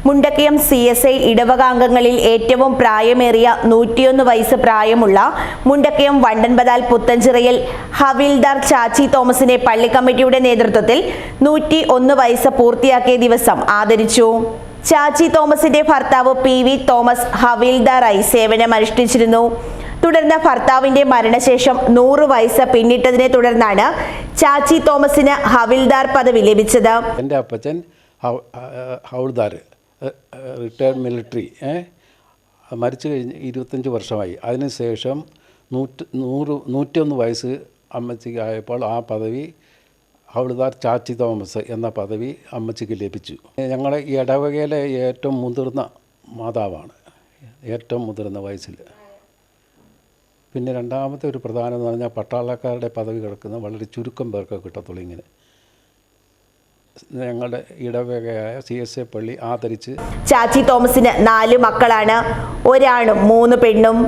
Mundakayam CSI ഇടവകാംഗങ്ങളിൽ ഏറ്റവും പ്രായമേറിയ 101 വയസ്സ് പ്രായമുള്ള മുണ്ടക്കയം വണ്ടൻപതാൽ പുത്തഞ്ചിറയിൽ ഹവിൽദാർ ചാച്ചി തോമസിനെ പള്ളി കമ്മിറ്റിയുടെ നേതൃത്വത്തിൽ 101 വയസ്സ് പൂർത്തിയാക്കിയ ദിവസം ആദരിച്ചു. ചാച്ചി തോമസിന്റെ ഭർത്താവ് PV തോമസ് ഹവിൽദാറായി സേവനമനുഷ്ഠിച്ചിരുന്നു. തുടർന്ന് ഭർത്താവിന്റെ മരണശേഷം 100 വയസ്സ് പിന്നിട്ടതിനെ തുടർന്നാണ് ചാച്ചി തോമസിന് ഹവിൽദാർ പദവി ലഭിച്ചത്. എൻ്റെ അപ്പച്ചൻ ഹവിൽദാർ റിട്ടയർഡ് മിലിറ്ററി മരിച്ചു കഴിഞ്ഞ് 25 വർഷമായി. അതിനുശേഷം 101 വയസ്സ് അമ്മച്ചിക്ക് ആയപ്പോൾ ആ പദവി ഹവിൽദാർ ചാച്ചി തോമസ് എന്ന പദവി അമ്മച്ചിക്ക് ലഭിച്ചു. ഞങ്ങളുടെ ഈ ഇടവകയിലെ ഏറ്റവും മുതിർന്ന മാതാവാണ്, ഏറ്റവും മുതിർന്ന വയസ്സിൽ. പിന്നെ രണ്ടാമത്തെ ഒരു പ്രധാനം എന്ന് പറഞ്ഞാൽ പട്ടാളക്കാരുടെ പദവി കിടക്കുന്ന വളരെ ചുരുക്കം പേർക്ക് കിട്ടത്തുള്ളൂ. ഇങ്ങനെ ഞങ്ങളുടെ ഇടവകയായ CSI പള്ളി ആദരിച്ച്. ചാച്ചി തോമസിന് 4 മക്കളാണ്, ഒരാണും 3 പെണ്ണും.